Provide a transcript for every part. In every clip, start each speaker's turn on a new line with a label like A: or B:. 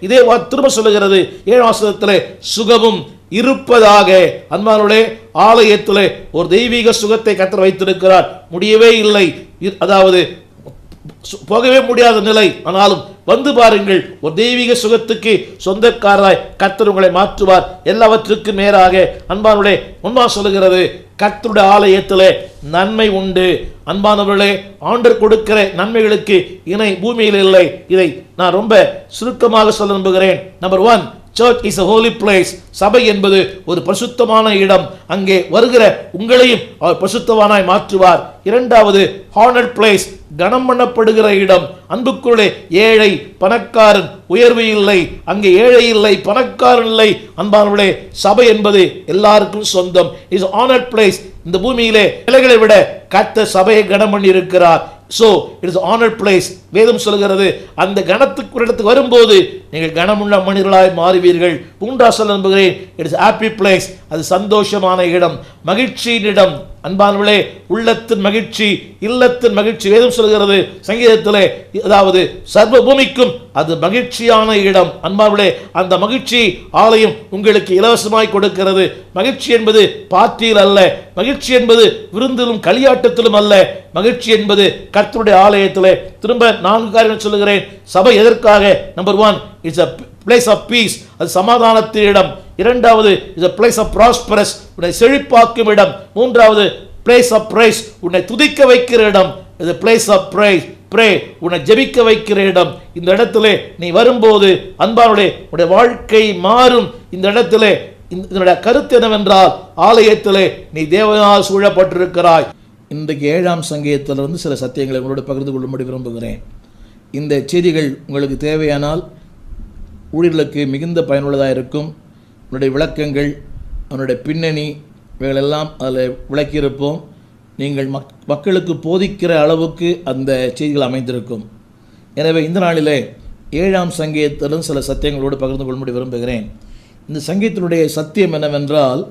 A: இதே திரும்ப சொல்லுகிறது 7ஆம் வசனத்திலே, சுகமும் இருப்பதாக. அன்பானவர்களே, ஆலயத்திலே ஒரு தெய்வீக சுகத்தை கர்த்தர் வைத்திருக்கிறார். முடியவே இல்லை, அதாவது போகவே முடியாத நிலை. ஆனாலும் வந்து பாருங்கள், ஒரு தெய்வீக சுகத்துக்கு சொந்தக்காரராய் கர்த்தர் உங்களை மாற்றுவார். எல்லாவற்றுக்கும் மேலாக அன்பானவர்களே, முன்பா சொல்லுகிறது, கர்த்தருடைய ஆலயத்திலே நன்மை உண்டு. அன்பானவர்களே, ஆண்டவர் கொடுக்கிற நன்மைகளுக்கு இணை பூமியில் இல்லை. இதை நான் ரொம்ப சுருக்கமாக சொல்ல விரும்புகிறேன். Number 1, Church is a holy place. சபை என்பது ஒரு பரிசுத்தமான இடம். அங்கே வருகிற உங்களையும் அவர் பரிசுத்தவானாய் மாற்றுவார். இரண்டாவது, honored place, கனம் பண்ணப்படுகிற இடம். அன்புக்குள்ளே ஏழை பணக்காரன் உயர்வு இல்லை, அங்கே ஏழை இல்லை பணக்காரன் இல்லை. அன்பானவர்களே, சபை என்பது எல்லாருக்கும் சொந்தம். Is honored place. இந்த பூமியிலே நிலைகளை விட கர்த்தர் சபையை கனம் பண்ணி இருக்கிறார். So it is honored place. வேதம் சொல்கிறது, அந்த கனத்துக்கு வரும்போது நீங்கள் கனமுள்ள மனிதர்களாய் மாறுவீர்கள். மூன்றாவது சொல்ல நம்புகிறேன், it is happy place. அது சந்தோஷமான இடம், மகிழ்ச்சியின் இடம். அன்பானவர்களே, உள்ளத்தின் மகிழ்ச்சி, இல்லத்தின் மகிழ்ச்சி. வேதம் சொல்கிறது சங்கீதத்திலே, அதாவது சர்வ பூமிக்கும் அது மகிழ்ச்சியான இடம். அன்பானவர்களே, அந்த மகிழ்ச்சி ஆலயம் உங்களுக்கு இலவசமாய் கொடுக்கிறது. மகிழ்ச்சி என்பது பார்ட்டியில் அல்ல, மகிழ்ச்சி என்பது விருந்திலும் களியாட்டத்திலும் அல்ல. மகிழ்ச்சி என்பது கர்த்தருடைய ஆலயத்திலே. திரும்ப 4 காரியங்கள் சொல்லுகிறேன். சபை எதற்காக? Number 1, it's a place of peace. அது சமாதானத்தின் இடம். இரண்டாவது, is a place of prosperous, உன்னை செழிப்பாக்கும் இடம். மூன்றாவது, place of praise, உன்னை துதிக்க வைக்கிற இடம். Is a place of praise, pray, உன்னை ஜெபிக்க வைக்கிற இடம். இந்த இடத்திலே நீ வரும்போது அன்பானவர்களே, உன்னுடைய வாழ்க்கை மாறும். இந்த இடத்திலே இதனுடைய கருத்து என்னவென்றால், ஆலயத்திலே நீ தேவனால் சூழப்பட்டிருக்கிறாய். இன்றைக்கு 7ஆம் சங்கீதத்திலிருந்து சில சத்தியங்களை உங்களோடு பகிர்ந்து கொள்ளும்படி விரும்புகிறேன். இந்த செய்திகள் உங்களுக்கு தேவையானால் ஊழியர்களுக்கு மிகுந்த பயனுள்ளதாக இருக்கும். உன்னுடைய விளக்கங்கள், அவனுடைய பின்னணி, இவைகளெல்லாம் அதில் விளக்கியிருப்போம். நீங்கள் மக்களுக்கு போதிக்கிற அளவுக்கு அந்த செய்திகள் அமைந்திருக்கும். எனவே இந்த நாளிலே 7ஆம் சங்கீதத்திலும் சில சத்தியங்களோடு பகிர்ந்து கொள்ளும்படி விரும்புகிறேன். இந்த சங்கீதத்தினுடைய சத்தியம் என்னவென்றால்,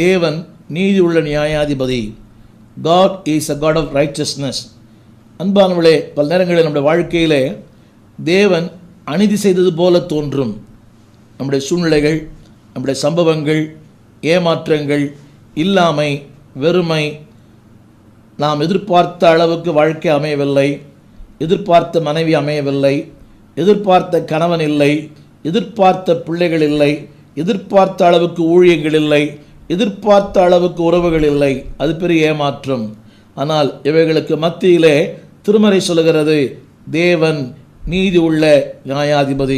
A: தேவன் நீதி உள்ள நியாயாதிபதி. God is a God of righteousness. அன்பானவர்களே, பல நேரங்களில் நம்முடைய வாழ்க்கையிலே தேவன் அநீதி செய்தது போல தோன்றும். நம்முடைய சூழ்நிலைகள், நம்முடைய சம்பவங்கள், ஏமாற்றங்கள், இல்லாமை, வெறுமை, நாம் எதிர்பார்த்த அளவுக்கு வாழ்க்கை அமையவில்லை, எதிர்பார்த்த மனைவி அமையவில்லை, எதிர்பார்த்த கணவன் இல்லை, எதிர்பார்த்த பிள்ளைகள் இல்லை, எதிர்பார்த்த அளவுக்கு ஊழியங்கள் இல்லை, எதிர்பார்த்த அளவுக்கு உறவுகள் இல்லை. அது பெரிய ஏமாற்றம். ஆனால் இவைகளுக்கு மத்தியிலே திருமறை சொல்லுகிறது, தேவன் நீதி உள்ள நியாயாதிபதி.